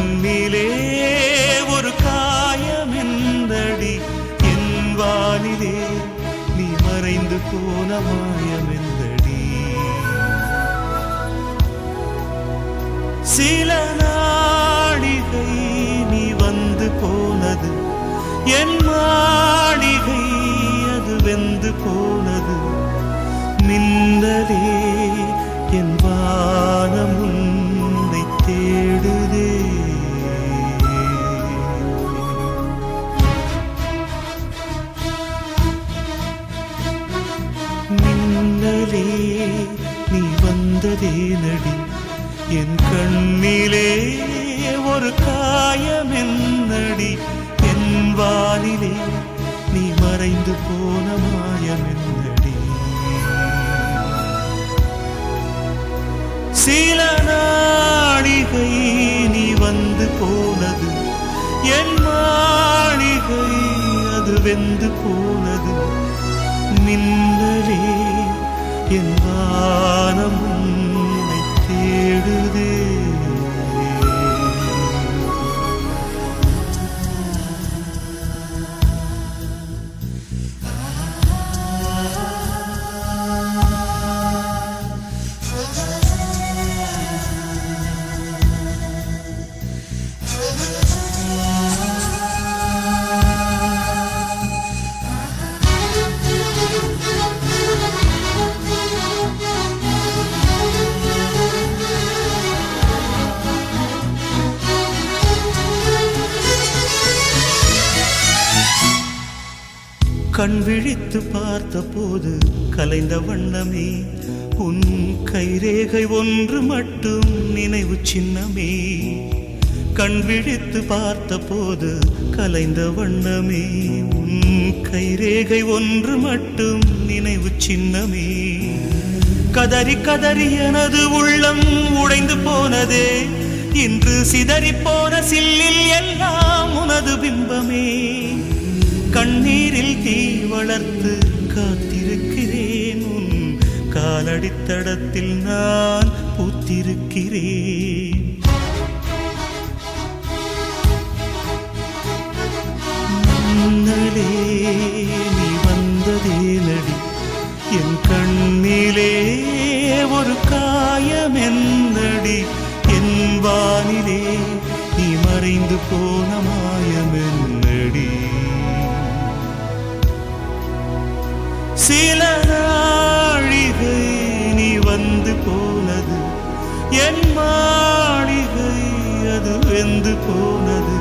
கண்ணிலே ஒரு காயம் என்றடி என் வானிலே நீ மறைந்து போன மாயம் என்றடி சில நாடிகை நீ வந்து போனது என் மாளிகை அது வெந்து போனது மின்னலே என் வானம் உன்னை தேடுதே மின்னலே நீ வந்ததே நடி என் கண்ணிலே ஒரு காயம் என்னடி என் வானிலே நீ மறைந்து போன மாயம் என்னடி சில நாளிகை நீ வந்து போனது என் மாளிகை அது வெந்து போனது மின்னலே என் வானம் உன்னை தேடுதே கண் விழித்து பார்த்த போது கலைந்த வண்ணமே உன் கைரேகை ஒன்று மட்டும் நினைவு சின்னமே கண் விழித்து பார்த்த போது கலைந்த வண்ணமே உன் கைரேகை ஒன்று மட்டும் நினைவு சின்னமே கதறி கதறி எனது உள்ளம் உடைந்து போனதே இன்று சிதறி போன சில்லில் எல்லாம் உனது பிம்பமே கண்ணீரில் தீ வளர்த்து காத்திருக்கிறேன் உன் காலடித்தடத்தில் நான் பூத்திருக்கிறேன் முன்னலே நீ வந்ததே நடி என் கண்ணிலே ஒரு காயம் என்னடி என் வானிலே நீ மறைந்து போன மாயம் என்னடி சில நாழிகை நீ வந்து போனது என் மாளிகை அது வெந்து போனது